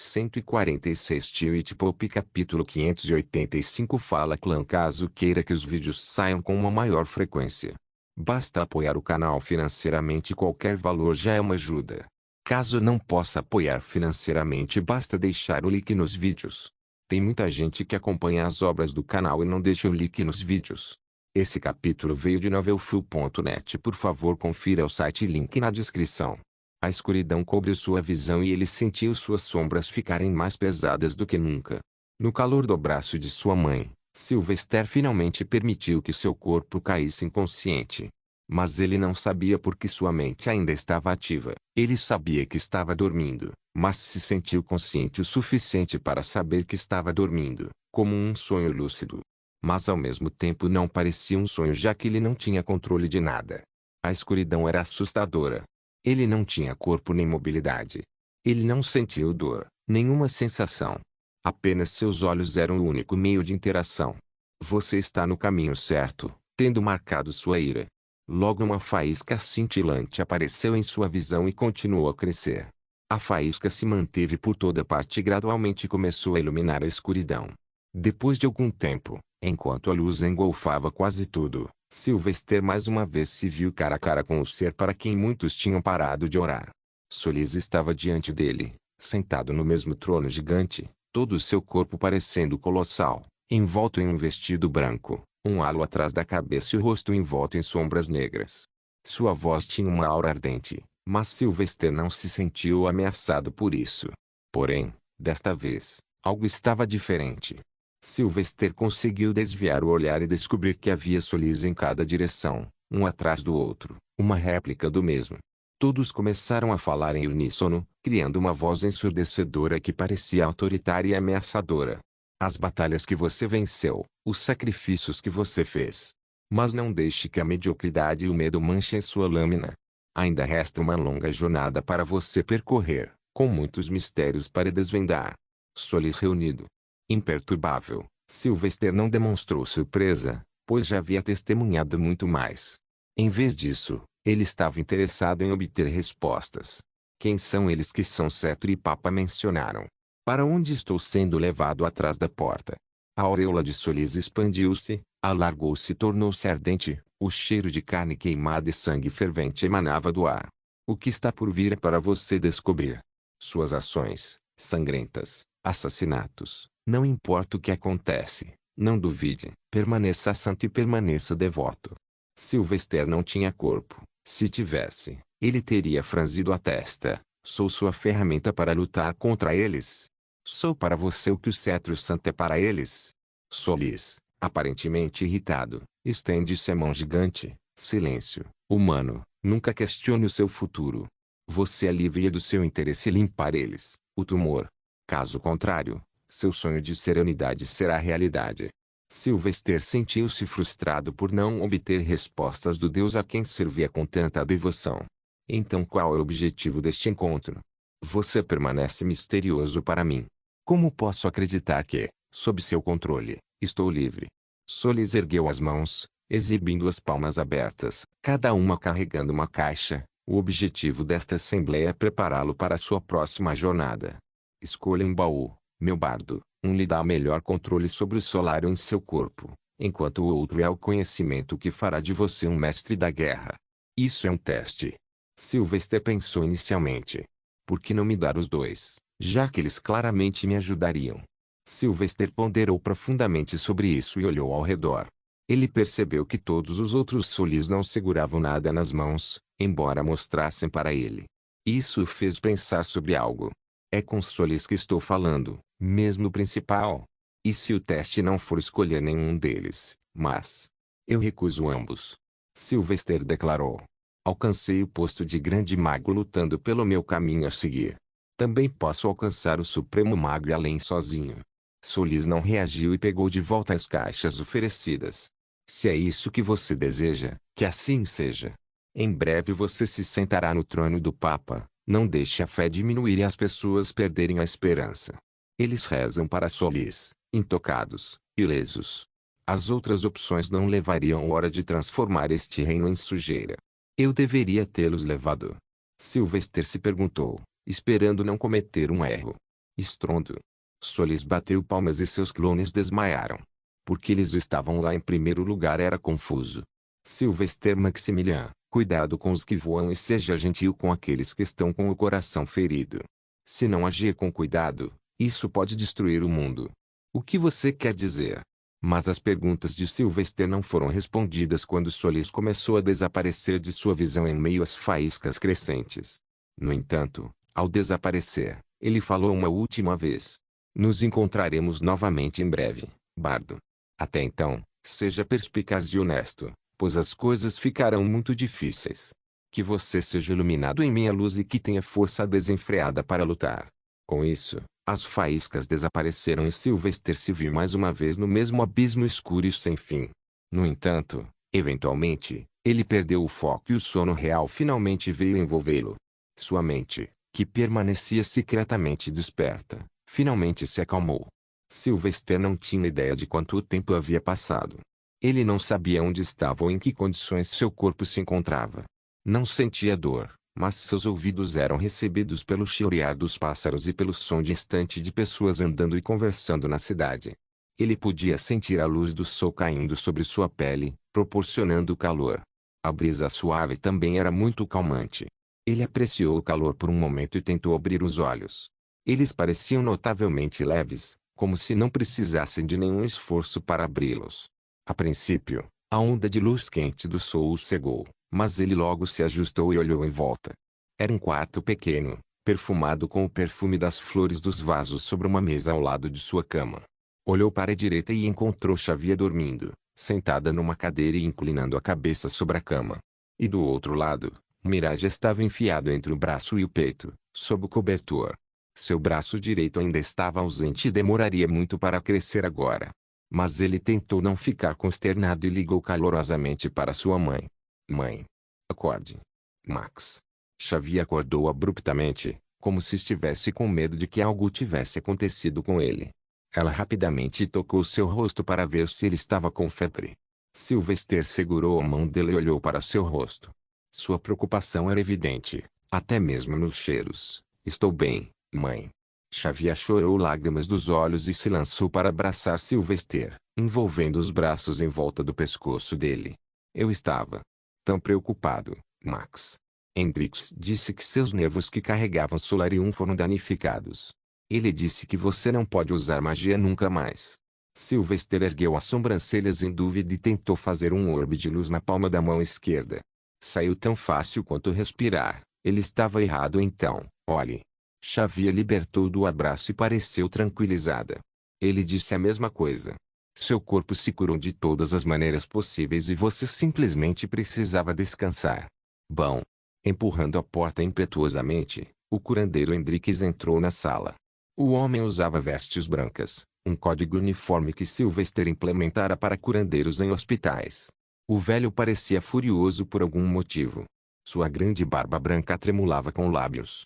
146 Tilt Pop Capítulo 585 Fala Clã. Caso queira que os vídeos saiam com uma maior frequência, basta apoiar o canal financeiramente. Qualquer valor já é uma ajuda. Caso não possa apoiar financeiramente, basta deixar o like nos vídeos. Tem muita gente que acompanha as obras do canal e não deixa o like nos vídeos. Esse capítulo veio de novelfull.net. Por favor, confira o site, link na descrição. A escuridão cobriu sua visão e ele sentiu suas sombras ficarem mais pesadas do que nunca. No calor do abraço de sua mãe, Sylvester finalmente permitiu que seu corpo caísse inconsciente. Mas ele não sabia por que sua mente ainda estava ativa. Ele sabia que estava dormindo, mas se sentiu consciente o suficiente para saber que estava dormindo, como um sonho lúcido. Mas ao mesmo tempo não parecia um sonho, já que ele não tinha controle de nada. A escuridão era assustadora. Ele não tinha corpo nem mobilidade. Ele não sentiu dor, nenhuma sensação. Apenas seus olhos eram o único meio de interação. Você está no caminho certo, tendo marcado sua ira. Logo uma faísca cintilante apareceu em sua visão e continuou a crescer. A faísca se manteve por toda parte e gradualmente começou a iluminar a escuridão. Depois de algum tempo, enquanto a luz engolfava quase tudo, Sylvester mais uma vez se viu cara a cara com o ser para quem muitos tinham parado de orar. Solis estava diante dele, sentado no mesmo trono gigante, todo o seu corpo parecendo colossal, envolto em um vestido branco, um halo atrás da cabeça e o rosto envolto em sombras negras. Sua voz tinha uma aura ardente, mas Sylvester não se sentiu ameaçado por isso. Porém, desta vez, algo estava diferente. Sylvester conseguiu desviar o olhar e descobrir que havia Solis em cada direção, um atrás do outro, uma réplica do mesmo. Todos começaram a falar em uníssono, criando uma voz ensurdecedora que parecia autoritária e ameaçadora. As batalhas que você venceu, os sacrifícios que você fez. Mas não deixe que a mediocridade e o medo manchem sua lâmina. Ainda resta uma longa jornada para você percorrer, com muitos mistérios para desvendar. Solis reunido. Imperturbável, Sylvester não demonstrou surpresa, pois já havia testemunhado muito mais. Em vez disso, ele estava interessado em obter respostas. Quem são eles que São Cetro e Papa mencionaram? Para onde estou sendo levado atrás da porta? A auréola de Solis expandiu-se, alargou-se e tornou-se ardente, o cheiro de carne queimada e sangue fervente emanava do ar. O que está por vir é para você descobrir. Suas ações, sangrentas, assassinatos, não importa o que acontece, não duvide, permaneça santo e permaneça devoto. Sylvester não tinha corpo. Se tivesse, ele teria franzido a testa. Sou sua ferramenta para lutar contra eles. Sou para você o que o cetro santo é para eles. Solis, aparentemente irritado, estende-se a mão gigante. Silêncio, humano, nunca questione o seu futuro. Você é livre do seu interesse limpar eles, o tumor. Caso contrário, seu sonho de serenidade será realidade. Sylvester sentiu-se frustrado por não obter respostas do Deus a quem servia com tanta devoção. Então qual é o objetivo deste encontro? Você permanece misterioso para mim. Como posso acreditar que, sob seu controle, estou livre? Solis ergueu as mãos, exibindo as palmas abertas, cada uma carregando uma caixa. O objetivo desta assembleia é prepará-lo para sua próxima jornada. Escolha um baú, meu bardo, um lhe dá melhor controle sobre o solário em seu corpo, enquanto o outro é o conhecimento que fará de você um mestre da guerra. Isso é um teste. Sylvester pensou inicialmente. Por que não me dar os dois, já que eles claramente me ajudariam? Sylvester ponderou profundamente sobre isso e olhou ao redor. Ele percebeu que todos os outros Solis não seguravam nada nas mãos, embora mostrassem para ele. Isso o fez pensar sobre algo. É com Solis que estou falando, mesmo o principal. E se o teste não for escolher nenhum deles, mas... Eu recuso ambos. Sylvester declarou. Alcancei o posto de grande mago lutando pelo meu caminho a seguir. Também posso alcançar o supremo mago e além sozinho. Solis não reagiu e pegou de volta as caixas oferecidas. Se é isso que você deseja, que assim seja. Em breve você se sentará no trono do Papa. Não deixe a fé diminuir e as pessoas perderem a esperança. Eles rezam para Solis, intocados, ilesos. As outras opções não levariam hora de transformar este reino em sujeira. Eu deveria tê-los levado. Sylvester se perguntou, esperando não cometer um erro. Estrondo. Solis bateu palmas e seus clones desmaiaram. Porque eles estavam lá em primeiro lugar era confuso. Sylvester Maximilian, cuidado com os que voam e seja gentil com aqueles que estão com o coração ferido. Se não agir com cuidado, isso pode destruir o mundo. O que você quer dizer? Mas as perguntas de Sylvester não foram respondidas quando Solis começou a desaparecer de sua visão em meio às faíscas crescentes. No entanto, ao desaparecer, ele falou uma última vez. Nos encontraremos novamente em breve, Bardo. Até então, seja perspicaz e honesto, pois as coisas ficarão muito difíceis. Que você seja iluminado em minha luz e que tenha força desenfreada para lutar. Com isso, as faíscas desapareceram e Sylvester se viu mais uma vez no mesmo abismo escuro e sem fim. No entanto, eventualmente, ele perdeu o foco e o sono real finalmente veio envolvê-lo. Sua mente, que permanecia secretamente desperta, finalmente se acalmou. Sylvester não tinha ideia de quanto tempo havia passado. Ele não sabia onde estava ou em que condições seu corpo se encontrava. Não sentia dor, mas seus ouvidos eram recebidos pelo chilrear dos pássaros e pelo som distante de pessoas andando e conversando na cidade. Ele podia sentir a luz do sol caindo sobre sua pele, proporcionando calor. A brisa suave também era muito calmante. Ele apreciou o calor por um momento e tentou abrir os olhos. Eles pareciam notavelmente leves, como se não precisassem de nenhum esforço para abri-los. A princípio, a onda de luz quente do sol o cegou, mas ele logo se ajustou e olhou em volta. Era um quarto pequeno, perfumado com o perfume das flores dos vasos sobre uma mesa ao lado de sua cama. Olhou para a direita e encontrou Xavier dormindo, sentada numa cadeira e inclinando a cabeça sobre a cama. E do outro lado, Mirage estava enfiado entre o braço e o peito, sob o cobertor. Seu braço direito ainda estava ausente e demoraria muito para crescer agora. Mas ele tentou não ficar consternado e ligou calorosamente para sua mãe. Mãe. Acorde. Max. Xavier acordou abruptamente, como se estivesse com medo de que algo tivesse acontecido com ele. Ela rapidamente tocou seu rosto para ver se ele estava com febre. Sylvester segurou a mão dele e olhou para seu rosto. Sua preocupação era evidente, até mesmo nos cheiros. Estou bem, mãe. Xavier chorou lágrimas dos olhos e se lançou para abraçar Sylvester, envolvendo os braços em volta do pescoço dele. Eu estava tão preocupado, Max. Hendrix disse que seus nervos que carregavam Solarium foram danificados. Ele disse que você não pode usar magia nunca mais. Sylvester ergueu as sobrancelhas em dúvida e tentou fazer um orbe de luz na palma da mão esquerda. Saiu tão fácil quanto respirar. Ele estava errado então, olhe. Xavier libertou do abraço e pareceu tranquilizada. Ele disse a mesma coisa. Seu corpo se curou de todas as maneiras possíveis e você simplesmente precisava descansar. Bom. Empurrando a porta impetuosamente, o curandeiro Hendrix entrou na sala. O homem usava vestes brancas, um código uniforme que Sylvester implementara para curandeiros em hospitais. O velho parecia furioso por algum motivo. Sua grande barba branca tremulava com lábios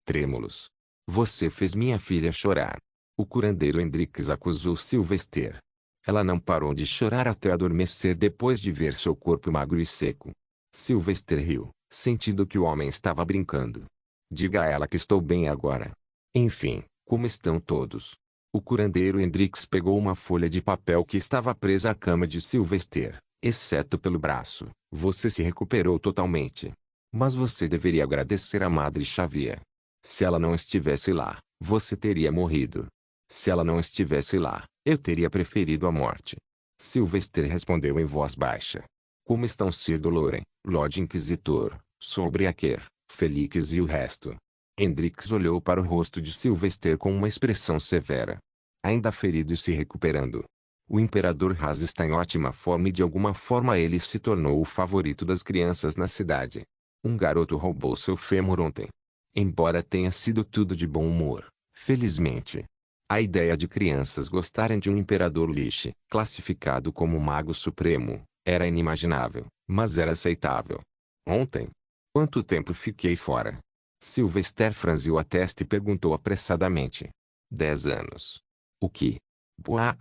trêmulos. Você fez minha filha chorar. O curandeiro Hendrix acusou Sylvester. Ela não parou de chorar até adormecer depois de ver seu corpo magro e seco. Sylvester riu, sentindo que o homem estava brincando. Diga a ela que estou bem agora. Enfim, como estão todos? O curandeiro Hendrix pegou uma folha de papel que estava presa à cama de Sylvester, exceto pelo braço. Você se recuperou totalmente. Mas você deveria agradecer a Madre Xavier. Se ela não estivesse lá, você teria morrido. Se ela não estivesse lá, eu teria preferido a morte. Sylvester respondeu em voz baixa. Como estão Sir Loren, Lord Inquisitor, Sobreaquer, Felix e o resto? Hendrix olhou para o rosto de Sylvester com uma expressão severa. Ainda ferido e se recuperando. O Imperador Raz está em ótima forma e de alguma forma ele se tornou o favorito das crianças na cidade. Um garoto roubou seu fêmur ontem. Embora tenha sido tudo de bom humor, felizmente. A ideia de crianças gostarem de um Imperador Lich, classificado como Mago Supremo, era inimaginável, mas era aceitável. Ontem? Quanto tempo fiquei fora? Sylvester franziu a testa e perguntou apressadamente. 10 anos. O que? Boa.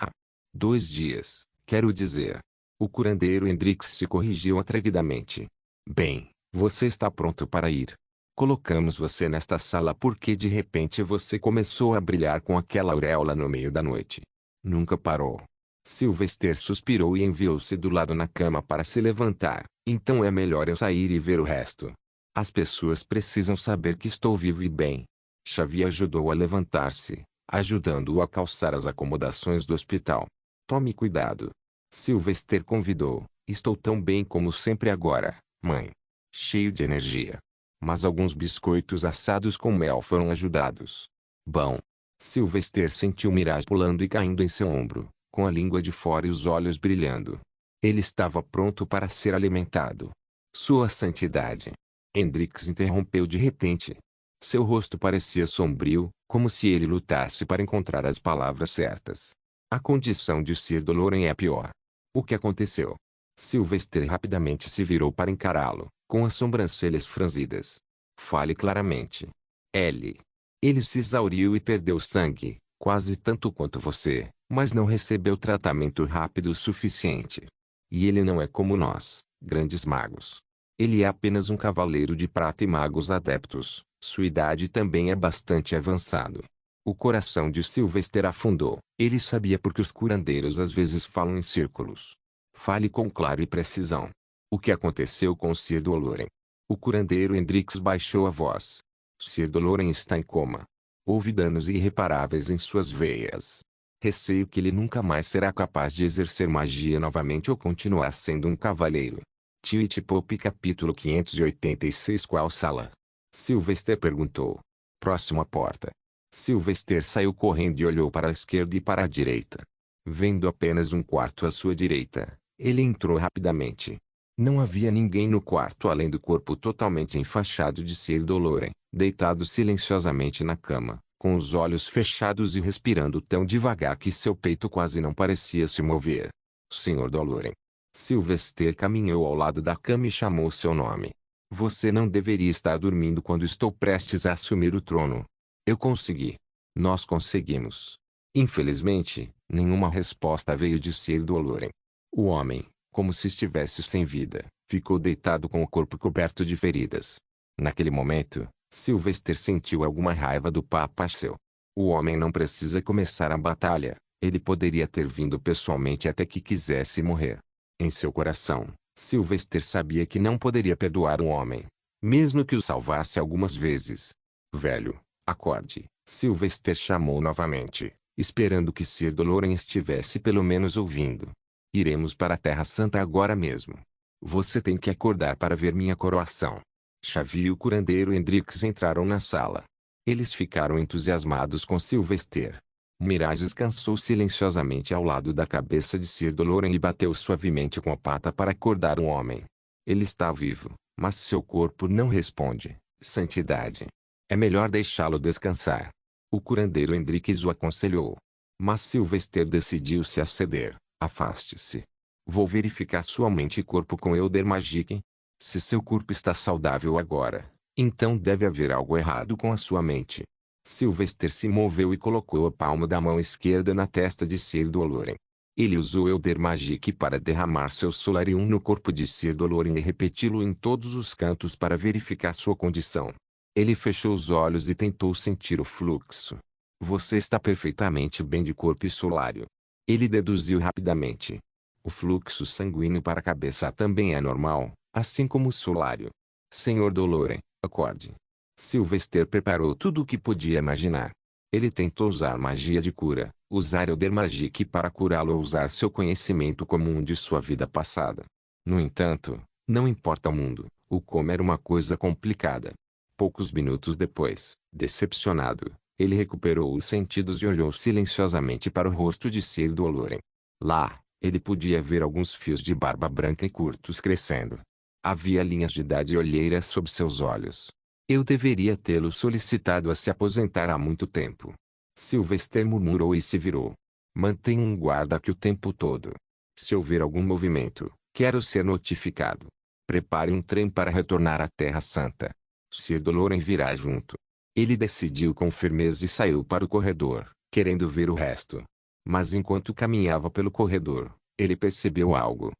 2 dias, quero dizer. O curandeiro Hendrix se corrigiu atrevidamente. Bem, você está pronto para ir. Colocamos você nesta sala porque de repente você começou a brilhar com aquela auréola no meio da noite. Nunca parou. Sylvester suspirou e enviou-se do lado na cama para se levantar. Então é melhor eu sair e ver o resto. As pessoas precisam saber que estou vivo e bem. Xavier ajudou a levantar-se, ajudando-o a calçar as acomodações do hospital. Tome cuidado. Sylvester convidou. Estou tão bem como sempre agora, mãe. Cheio de energia. Mas alguns biscoitos assados com mel foram ajudados. Bom. Sylvester sentiu Mirage pulando e caindo em seu ombro, com a língua de fora e os olhos brilhando. Ele estava pronto para ser alimentado. Sua Santidade. Hendrix interrompeu de repente. Seu rosto parecia sombrio, como se ele lutasse para encontrar as palavras certas. A condição de Sir Doloren é pior. O que aconteceu? Sylvester rapidamente se virou para encará-lo, com as sobrancelhas franzidas. Fale claramente. Ellie. Ele se exauriu e perdeu sangue, quase tanto quanto você, mas não recebeu tratamento rápido o suficiente. E ele não é como nós, grandes magos. Ele é apenas um cavaleiro de prata e magos adeptos. Sua idade também é bastante avançado. O coração de Sylvester afundou. Ele sabia porque os curandeiros às vezes falam em círculos. Fale com claro e precisão. O que aconteceu com Sir Doloren? O curandeiro Hendrix baixou a voz. Sir Doloren está em coma. Houve danos irreparáveis em suas veias. Receio que ele nunca mais será capaz de exercer magia novamente ou continuar sendo um cavaleiro. Twitch Pop capítulo 586. Qual sala? Sylvester perguntou. Próximo à porta. Sylvester saiu correndo e olhou para a esquerda e para a direita. Vendo apenas um quarto à sua direita, ele entrou rapidamente. Não havia ninguém no quarto além do corpo totalmente enfaixado de Sir Doloren, deitado silenciosamente na cama, com os olhos fechados e respirando tão devagar que seu peito quase não parecia se mover. Sr. Doloren. Sylvester caminhou ao lado da cama e chamou seu nome. Você não deveria estar dormindo quando estou prestes a assumir o trono. Eu consegui. Nós conseguimos. Infelizmente, nenhuma resposta veio de Sir Doloren. O homem, como se estivesse sem vida, ficou deitado com o corpo coberto de feridas. Naquele momento, Sylvester sentiu alguma raiva do Papa Seu. O homem não precisa começar a batalha. Ele poderia ter vindo pessoalmente até que quisesse morrer. Em seu coração, Sylvester sabia que não poderia perdoar um homem, mesmo que o salvasse algumas vezes. Velho, acorde. Sylvester chamou novamente, esperando que Sir Doloren estivesse pelo menos ouvindo. Iremos para a Terra Santa agora mesmo. Você tem que acordar para ver minha coroação. Xavier e o curandeiro Hendrix entraram na sala. Eles ficaram entusiasmados com Sylvester. Mirage descansou silenciosamente ao lado da cabeça de Sir Doloren e bateu suavemente com a pata para acordar o homem. Ele está vivo, mas seu corpo não responde. Santidade. É melhor deixá-lo descansar. O curandeiro Hendrix o aconselhou. Mas Sylvester decidiu-se a ceder. Afaste-se. Vou verificar sua mente e corpo com Elder Magic. Se seu corpo está saudável agora, então deve haver algo errado com a sua mente. Sylvester se moveu e colocou a palma da mão esquerda na testa de Sir Doloren. Ele usou Elder Magic para derramar seu Solarium no corpo de Sir Doloren e repeti-lo em todos os cantos para verificar sua condição. Ele fechou os olhos e tentou sentir o fluxo. Você está perfeitamente bem de corpo e solário. Ele deduziu rapidamente. O fluxo sanguíneo para a cabeça também é normal, assim como o solário. Sr. Doloren, acorde. Sylvester preparou tudo o que podia imaginar. Ele tentou usar magia de cura, usar Elder Magic para curá-lo ou usar seu conhecimento comum de sua vida passada. No entanto, não importa o mundo, o como era uma coisa complicada. Poucos minutos depois, decepcionado, ele recuperou os sentidos e olhou silenciosamente para o rosto de Sir Doloren. Lá, ele podia ver alguns fios de barba branca e curtos crescendo. Havia linhas de idade e olheiras sob seus olhos. Eu deveria tê-lo solicitado a se aposentar há muito tempo. Sylvester murmurou e se virou. Mantenha um guarda aqui o tempo todo. Se houver algum movimento, quero ser notificado. Prepare um trem para retornar à Terra Santa. Sir Doloren virá junto. Ele decidiu com firmeza e saiu para o corredor, querendo ver o resto. Mas enquanto caminhava pelo corredor, ele percebeu algo.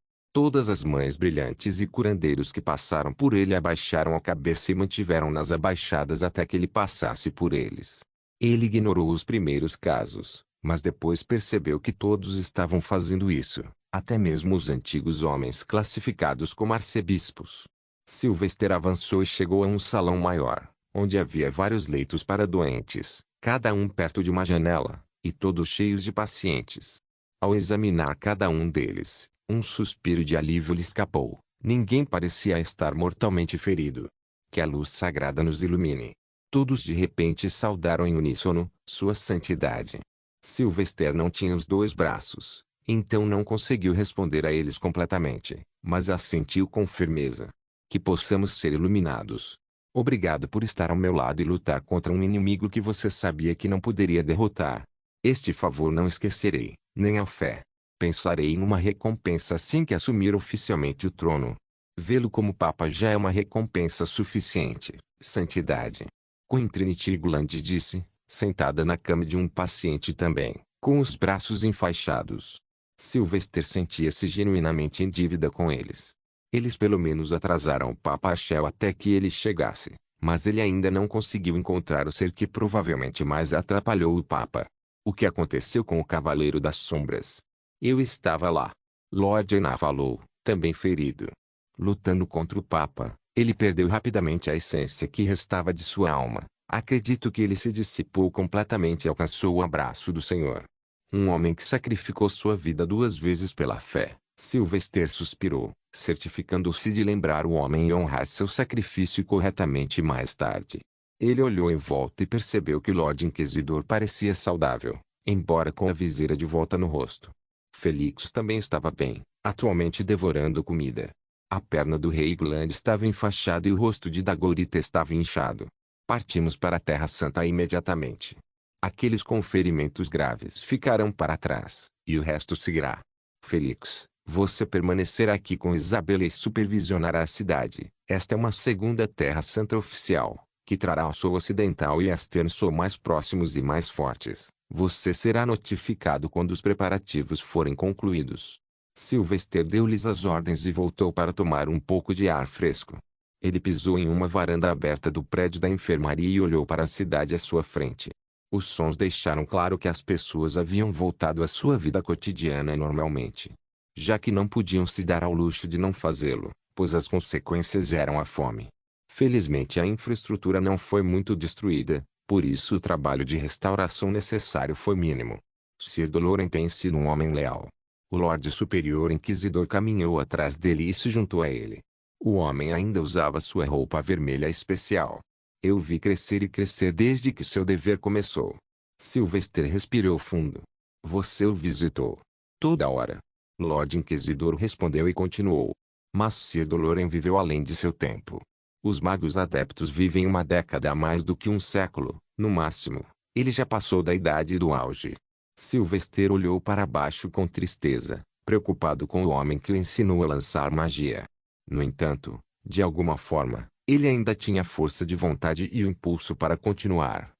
Todas as mães brilhantes e curandeiros que passaram por ele abaixaram a cabeça e mantiveram-nas abaixadas até que ele passasse por eles. Ele ignorou os primeiros casos, mas depois percebeu que todos estavam fazendo isso, até mesmo os antigos homens classificados como arcebispos. Sylvester avançou e chegou a um salão maior, onde havia vários leitos para doentes, cada um perto de uma janela, e todos cheios de pacientes. Ao examinar cada um deles, um suspiro de alívio lhe escapou. Ninguém parecia estar mortalmente ferido. Que a luz sagrada nos ilumine. Todos de repente saudaram em uníssono, Sua Santidade. Sylvester não tinha os dois braços, então não conseguiu responder a eles completamente, mas assentiu com firmeza. Que possamos ser iluminados. Obrigado por estar ao meu lado e lutar contra um inimigo que você sabia que não poderia derrotar. Este favor não esquecerei, nem a fé. Pensarei em uma recompensa assim que assumir oficialmente o trono. Vê-lo como Papa já é uma recompensa suficiente, Santidade. Queen Trinity Gulland disse, sentada na cama de um paciente também, com os braços enfaixados. Sylvester sentia-se genuinamente em dívida com eles. Eles pelo menos atrasaram o Papa Ashel até que ele chegasse, mas ele ainda não conseguiu encontrar o ser que provavelmente mais atrapalhou o Papa. O que aconteceu com o Cavaleiro das Sombras? Eu estava lá. Lord Einar falou, também ferido. Lutando contra o Papa, ele perdeu rapidamente a essência que restava de sua alma. Acredito que ele se dissipou completamente e alcançou o abraço do Senhor. Um homem que sacrificou sua vida 2 vezes pela fé. Sylvester suspirou, certificando-se de lembrar o homem e honrar seu sacrifício corretamente mais tarde. Ele olhou em volta e percebeu que o Lorde Inquisidor parecia saudável, embora com a viseira de volta no rosto. Felix também estava bem, atualmente devorando comida. A perna do rei Gulland estava enfaixada e o rosto de Dagorita estava inchado. Partimos para a Terra Santa imediatamente. Aqueles com ferimentos graves ficarão para trás, e o resto seguirá. Felix, você permanecerá aqui com Isabela e supervisionará a cidade. Esta é uma segunda Terra Santa oficial, que trará o Sul Ocidental e Eastern Sul mais próximos e mais fortes. Você será notificado quando os preparativos forem concluídos. Sylvester deu-lhes as ordens e voltou para tomar um pouco de ar fresco. Ele pisou em uma varanda aberta do prédio da enfermaria e olhou para a cidade à sua frente. Os sons deixaram claro que as pessoas haviam voltado à sua vida cotidiana normalmente. Já que não podiam se dar ao luxo de não fazê-lo, pois as consequências eram a fome. Felizmente a infraestrutura não foi muito destruída, por isso o trabalho de restauração necessário foi mínimo. Sir Doloran tem sido um homem leal. O Lorde Superior Inquisidor caminhou atrás dele e se juntou a ele. O homem ainda usava sua roupa vermelha especial. Eu vi crescer e crescer desde que seu dever começou. Sylvester respirou fundo. Você o visitou? Toda hora. Lorde Inquisidor respondeu e continuou. Mas Sir Doloran viveu além de seu tempo. Os magos adeptos vivem uma década a mais do que um século, no máximo. Ele já passou da idade do auge. Sylvester olhou para baixo com tristeza, preocupado com o homem que o ensinou a lançar magia. No entanto, de alguma forma, ele ainda tinha força de vontade e o impulso para continuar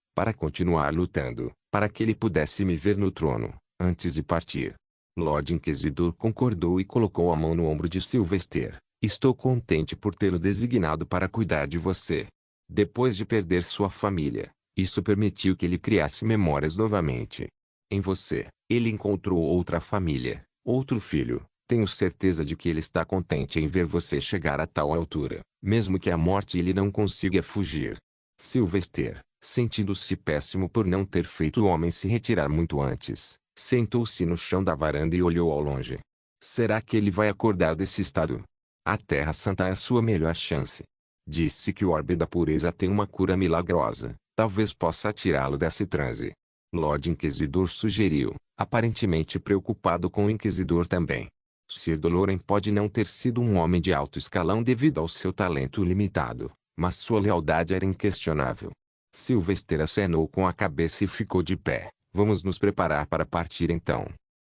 lutando, para que ele pudesse me ver no trono, antes de partir. Lord Inquisidor concordou e colocou a mão no ombro de Sylvester. Estou contente por tê-lo designado para cuidar de você. Depois de perder sua família, isso permitiu que ele criasse memórias novamente. Em você, ele encontrou outra família, outro filho. Tenho certeza de que ele está contente em ver você chegar a tal altura, mesmo que a morte ele não consiga fugir. Sylvester, sentindo-se péssimo por não ter feito o homem se retirar muito antes, sentou-se no chão da varanda e olhou ao longe. Será que ele vai acordar desse estado? A Terra Santa é a sua melhor chance. Disse que o orbe da pureza tem uma cura milagrosa, talvez possa tirá-lo desse transe. Lord Inquisidor sugeriu, aparentemente preocupado com o Inquisidor também. Sir Doloran pode não ter sido um homem de alto escalão devido ao seu talento limitado, mas sua lealdade era inquestionável. Sylvester acenou com a cabeça e ficou de pé. Vamos nos preparar para partir então.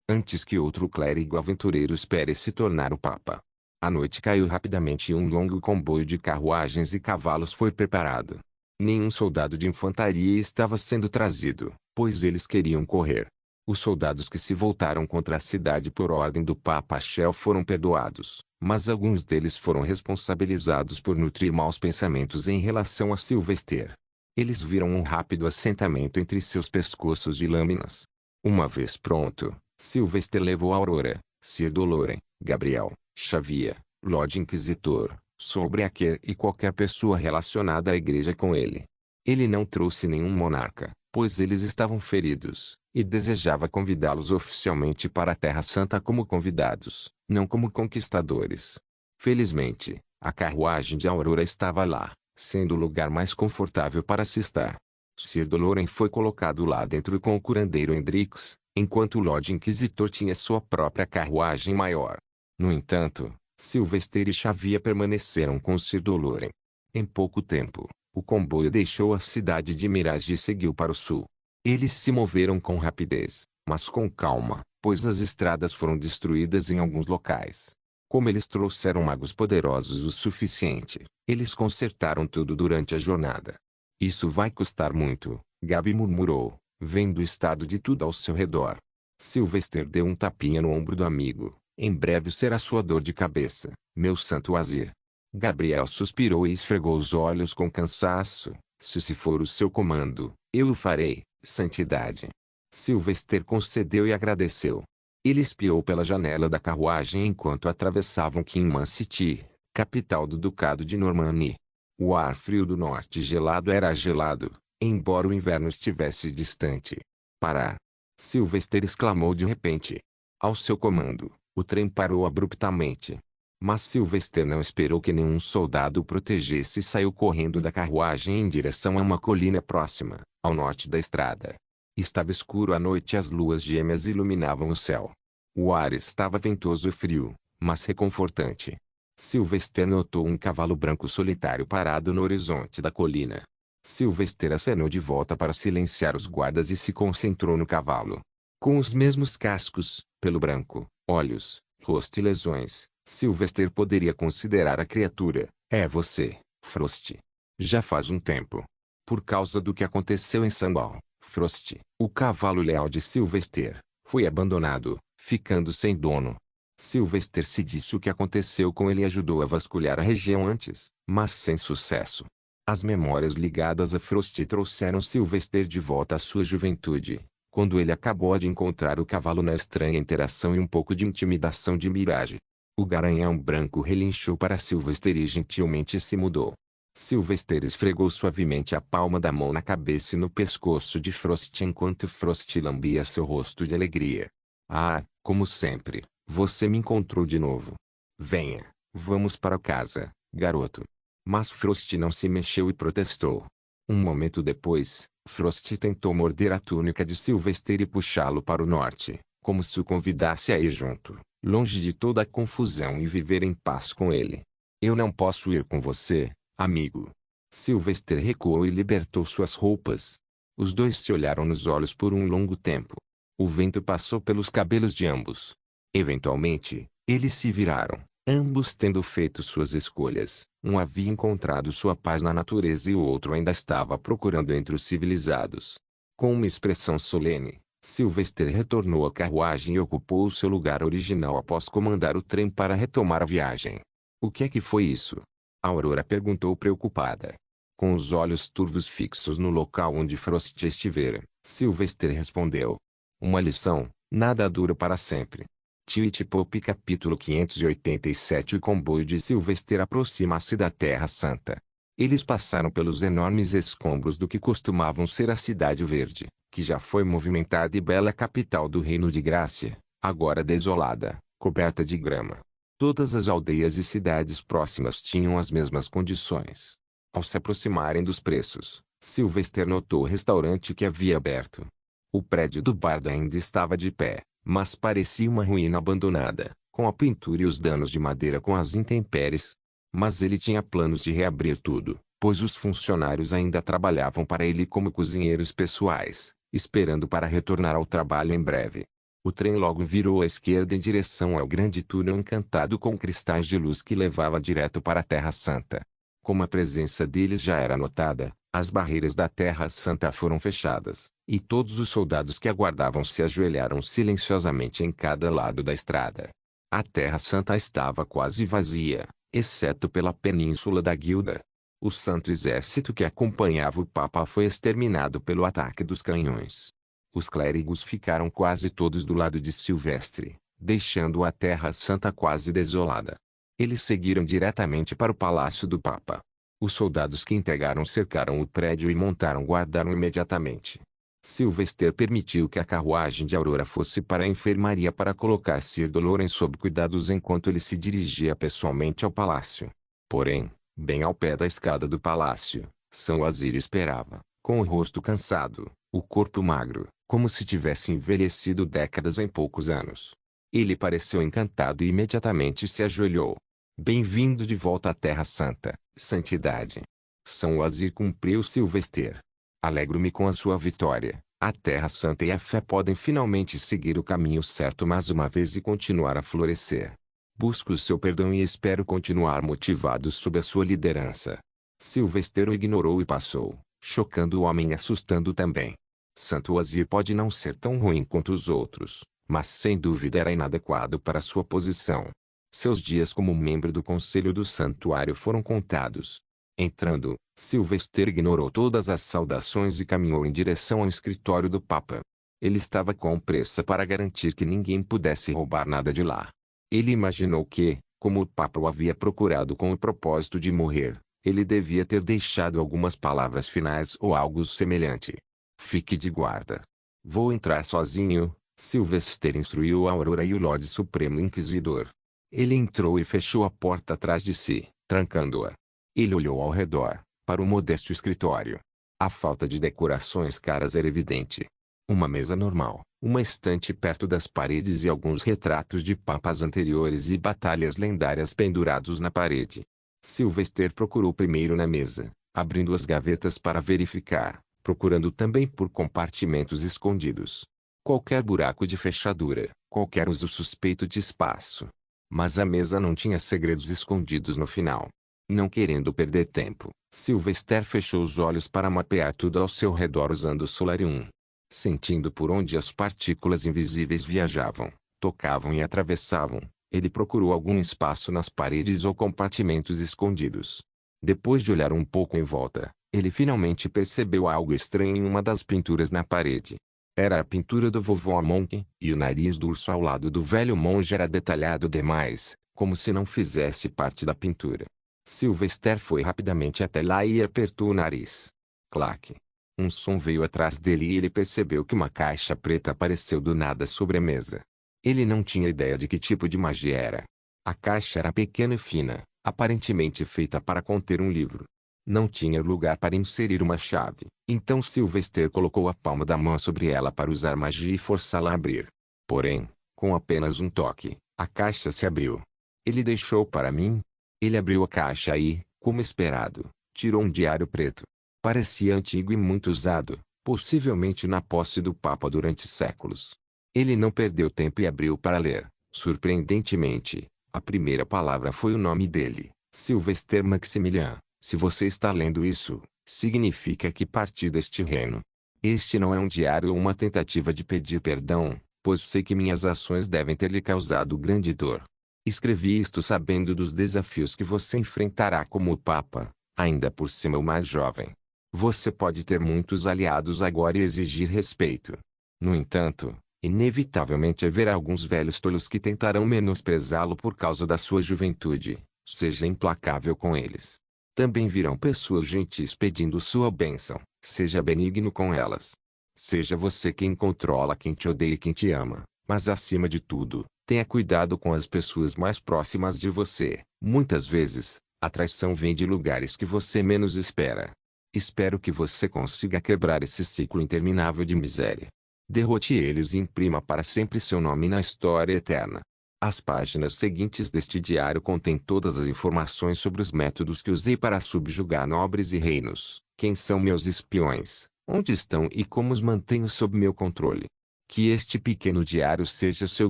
Antes que outro clérigo aventureiro espere se tornar o Papa. A noite caiu rapidamente e um longo comboio de carruagens e cavalos foi preparado. Nenhum soldado de infantaria estava sendo trazido, pois eles queriam correr. Os soldados que se voltaram contra a cidade por ordem do Papa Shell foram perdoados, mas alguns deles foram responsabilizados por nutrir maus pensamentos em relação a Sylvester. Eles viram um rápido assentamento entre seus pescoços de lâminas. Uma vez pronto, Sylvester levou Aurora, Sir Doloren, Gabriel, Xavier, Lord Inquisitor, Soulbreaker e qualquer pessoa relacionada à igreja com ele. Ele não trouxe nenhum monarca, pois eles estavam feridos, e desejava convidá-los oficialmente para a Terra Santa como convidados, não como conquistadores. Felizmente, a carruagem de Aurora estava lá, sendo o lugar mais confortável para se estar. Sir Doloren foi colocado lá dentro com o curandeiro Hendrix, enquanto o Lorde Inquisitor tinha sua própria carruagem maior. No entanto, Sylvester e Xavier permaneceram com Sir Doloren. Em pouco tempo, o comboio deixou a cidade de Mirage e seguiu para o sul. Eles se moveram com rapidez, mas com calma, pois as estradas foram destruídas em alguns locais. Como eles trouxeram magos poderosos o suficiente, eles consertaram tudo durante a jornada. Isso vai custar muito, Gabi murmurou, vendo o estado de tudo ao seu redor. Sylvester deu um tapinha no ombro do amigo. Em breve será sua dor de cabeça, meu santo Azir. Gabriel suspirou e esfregou os olhos com cansaço. Se for o seu comando, eu o farei, santidade. Sylvester concedeu e agradeceu. Ele espiou pela janela da carruagem enquanto atravessavam Kinman City, capital do Ducado de Normandy. O ar frio do norte gelado era gelado, embora o inverno estivesse distante. Parar! Sylvester exclamou de repente. Ao seu comando, o trem parou abruptamente. Mas Sylvester não esperou que nenhum soldado o protegesse e saiu correndo da carruagem em direção a uma colina próxima, ao norte da estrada. Estava escuro à noite e as luas gêmeas iluminavam o céu. O ar estava ventoso e frio, mas reconfortante. Sylvester notou um cavalo branco solitário parado no horizonte da colina. Sylvester acenou de volta para silenciar os guardas e se concentrou no cavalo. Com os mesmos cascos, pelo branco, olhos, rosto e lesões, Sylvester poderia considerar a criatura. É você, Frost. Já faz um tempo. Por causa do que aconteceu em Sambal, Frost, o cavalo leal de Sylvester, foi abandonado, ficando sem dono. Sylvester se disse o que aconteceu com ele e ajudou a vasculhar a região antes, mas sem sucesso. As memórias ligadas a Frost trouxeram Sylvester de volta à sua juventude, quando ele acabou de encontrar o cavalo na estranha interação e um pouco de intimidação de Mirage. O garanhão branco relinchou para Sylvester e gentilmente se mudou. Sylvester esfregou suavemente a palma da mão na cabeça e no pescoço de Frost enquanto Frost lambia seu rosto de alegria. Ah, como sempre, você me encontrou de novo. Venha, vamos para casa, garoto. Mas Frost não se mexeu e protestou. Um momento depois, Frost tentou morder a túnica de Sylvester e puxá-lo para o norte, como se o convidasse a ir junto, longe de toda a confusão e viver em paz com ele. Eu não posso ir com você, amigo. Sylvester recuou e libertou suas roupas. Os dois se olharam nos olhos por um longo tempo. O vento passou pelos cabelos de ambos. Eventualmente, eles se viraram, ambos tendo feito suas escolhas. Um havia encontrado sua paz na natureza e o outro ainda estava procurando entre os civilizados. Com uma expressão solene, Sylvester retornou à carruagem e ocupou o seu lugar original após comandar o trem para retomar a viagem. O que é que foi isso? Aurora perguntou preocupada. Com os olhos turvos fixos no local onde Frost estivera, Sylvester respondeu. Uma lição, nada dura para sempre. Twitch Pop capítulo 587. O comboio de Sylvester aproxima-se da Terra Santa. Eles passaram pelos enormes escombros do que costumavam ser a Cidade Verde, que já foi movimentada e bela capital do Reino de Grácia, agora desolada, coberta de grama. Todas as aldeias e cidades próximas tinham as mesmas condições. Ao se aproximarem dos preços, Sylvester notou o restaurante que havia aberto. O prédio do bar ainda estava de pé, mas parecia uma ruína abandonada, com a pintura e os danos de madeira com as intempéries. Mas ele tinha planos de reabrir tudo, pois os funcionários ainda trabalhavam para ele como cozinheiros pessoais, esperando para retornar ao trabalho em breve. O trem logo virou à esquerda em direção ao grande túnel encantado com cristais de luz que levava direto para a Terra Santa. Como a presença deles já era notada, as barreiras da Terra Santa foram fechadas, E todos os soldados que aguardavam se ajoelharam silenciosamente em cada lado da estrada. A Terra Santa estava quase vazia, exceto pela península da Guilda. O santo exército que acompanhava o Papa foi exterminado pelo ataque dos canhões. Os clérigos ficaram quase todos do lado de Silvestre, deixando a Terra Santa quase desolada. Eles seguiram diretamente para o palácio do Papa. Os soldados que entregaram cercaram o prédio e montaram guardaram imediatamente. Sylvester permitiu que a carruagem de Aurora fosse para a enfermaria para colocar Sir Dolores sob cuidados enquanto ele se dirigia pessoalmente ao palácio. Porém, bem ao pé da escada do palácio, São Wazir esperava, com o rosto cansado, o corpo magro, como se tivesse envelhecido décadas em poucos anos. Ele pareceu encantado e imediatamente se ajoelhou. Bem-vindo de volta à Terra Santa, Santidade. São Wazir cumpriu Sylvester. Alegro-me com a sua vitória. A Terra Santa e a fé podem finalmente seguir o caminho certo mais uma vez e continuar a florescer. Busco o seu perdão e espero continuar motivado sob a sua liderança. Sylvester o ignorou e passou, chocando o homem e assustando também. Santo Wazir pode não ser tão ruim quanto os outros, mas sem dúvida era inadequado para sua posição. Seus dias como membro do Conselho do Santuário foram contados. Entrando, Sylvester ignorou todas as saudações e caminhou em direção ao escritório do Papa. Ele estava com pressa para garantir que ninguém pudesse roubar nada de lá. Ele imaginou que, como o Papa o havia procurado com o propósito de morrer, ele devia ter deixado algumas palavras finais ou algo semelhante. Fique de guarda. Vou entrar sozinho, Sylvester instruiu a Aurora e o Lorde Supremo Inquisidor. Ele entrou e fechou a porta atrás de si, trancando-a. Ele olhou ao redor, para o modesto escritório. A falta de decorações caras era evidente. Uma mesa normal, uma estante perto das paredes e alguns retratos de papas anteriores e batalhas lendárias pendurados na parede. Sylvester procurou primeiro na mesa, abrindo as gavetas para verificar, procurando também por compartimentos escondidos. Qualquer buraco de fechadura, qualquer uso suspeito de espaço. Mas a mesa não tinha segredos escondidos no final. Não querendo perder tempo, Sylvester fechou os olhos para mapear tudo ao seu redor usando o Solarium. Sentindo por onde as partículas invisíveis viajavam, tocavam e atravessavam, ele procurou algum espaço nas paredes ou compartimentos escondidos. Depois de olhar um pouco em volta, ele finalmente percebeu algo estranho em uma das pinturas na parede. Era a pintura do vovô Monk, e o nariz do urso ao lado do velho monge era detalhado demais, como se não fizesse parte da pintura. Sylvester foi rapidamente até lá e apertou o nariz. Clac! Um som veio atrás dele e ele percebeu que uma caixa preta apareceu do nada sobre a mesa. Ele não tinha ideia de que tipo de magia era. A caixa era pequena e fina, aparentemente feita para conter um livro. Não tinha lugar para inserir uma chave, então Sylvester colocou a palma da mão sobre ela para usar magia e forçá-la a abrir. Porém, com apenas um toque, a caixa se abriu. Ele deixou para mim? Ele abriu a caixa e, como esperado, tirou um diário preto. Parecia antigo e muito usado, possivelmente na posse do Papa durante séculos. Ele não perdeu tempo e abriu para ler. Surpreendentemente, a primeira palavra foi o nome dele, Sylvester Maximilian. Se você está lendo isso, significa que parti deste reino. Este não é um diário ou uma tentativa de pedir perdão, pois sei que minhas ações devem ter lhe causado grande dor. Escrevi isto sabendo dos desafios que você enfrentará como o Papa, ainda por cima o mais jovem. Você pode ter muitos aliados agora e exigir respeito. No entanto, inevitavelmente haverá alguns velhos tolos que tentarão menosprezá-lo por causa da sua juventude. Seja implacável com eles. Também virão pessoas gentis pedindo sua bênção. Seja benigno com elas. Seja você quem controla quem te odeia e quem te ama, mas acima de tudo, tenha cuidado com as pessoas mais próximas de você. Muitas vezes, a traição vem de lugares que você menos espera. Espero que você consiga quebrar esse ciclo interminável de miséria. Derrote eles e imprima para sempre seu nome na história eterna. As páginas seguintes deste diário contêm todas as informações sobre os métodos que usei para subjugar nobres e reinos, quem são meus espiões, onde estão e como os mantenho sob meu controle. Que este pequeno diário seja seu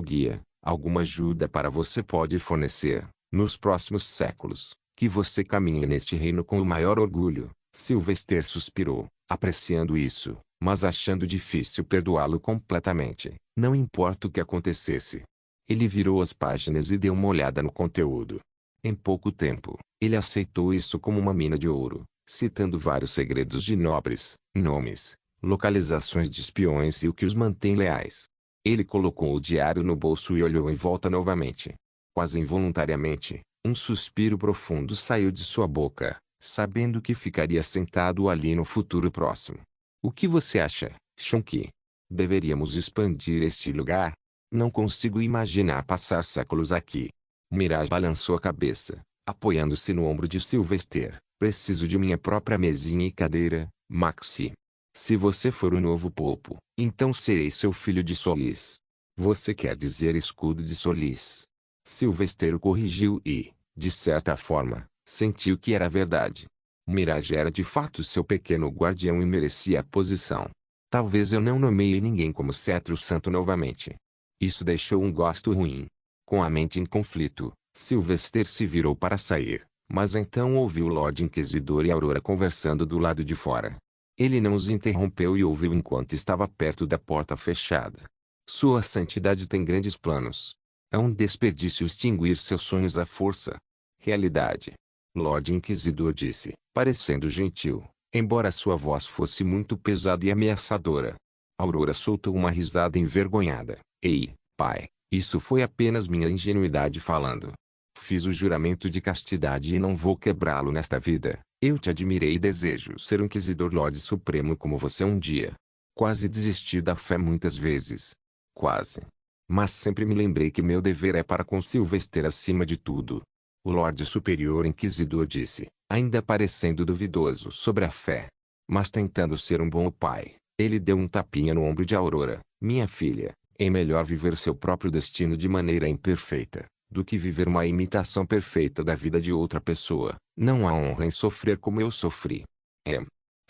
guia. Alguma ajuda para você pode fornecer, nos próximos séculos, que você caminhe neste reino com o maior orgulho. Sylvester suspirou, apreciando isso, mas achando difícil perdoá-lo completamente, não importa o que acontecesse. Ele virou as páginas e deu uma olhada no conteúdo. Em pouco tempo, ele aceitou isso como uma mina de ouro, citando vários segredos de nobres, nomes, localizações de espiões e o que os mantém leais. Ele colocou o diário no bolso e olhou em volta novamente. Quase involuntariamente, um suspiro profundo saiu de sua boca, sabendo que ficaria sentado ali no futuro próximo. O que você acha, Shunki? Deveríamos expandir este lugar? Não consigo imaginar passar séculos aqui. Mirage balançou a cabeça, apoiando-se no ombro de Sylvester. Preciso de minha própria mesinha e cadeira, Maxi. Se você for o novo Popo, então serei seu filho de Solis. Você quer dizer escudo de Solis? Sylvester o corrigiu e, de certa forma, sentiu que era verdade. Mirage era de fato seu pequeno guardião e merecia a posição. Talvez eu não nomeie ninguém como Cetro Santo novamente. Isso deixou um gosto ruim. Com a mente em conflito, Sylvester se virou para sair, mas então ouviu o Lorde Inquisidor e Aurora conversando do lado de fora. Ele não os interrompeu e ouviu enquanto estava perto da porta fechada. Sua santidade tem grandes planos. É um desperdício extinguir seus sonhos à força. Realidade. Lorde Inquisidor disse, parecendo gentil, embora sua voz fosse muito pesada e ameaçadora. Aurora soltou uma risada envergonhada. Ei, pai, isso foi apenas minha ingenuidade falando. Fiz o juramento de castidade e não vou quebrá-lo nesta vida. Eu te admirei e desejo ser um Inquisidor Lorde Supremo como você um dia. Quase desisti da fé muitas vezes. Quase. Mas sempre me lembrei que meu dever é para com Sylvester acima de tudo. O Lorde Superior Inquisidor disse, ainda parecendo duvidoso sobre a fé. Mas tentando ser um bom pai, ele deu um tapinha no ombro de Aurora. Minha filha, é melhor viver seu próprio destino de maneira imperfeita, do que viver uma imitação perfeita da vida de outra pessoa. Não há honra em sofrer como eu sofri.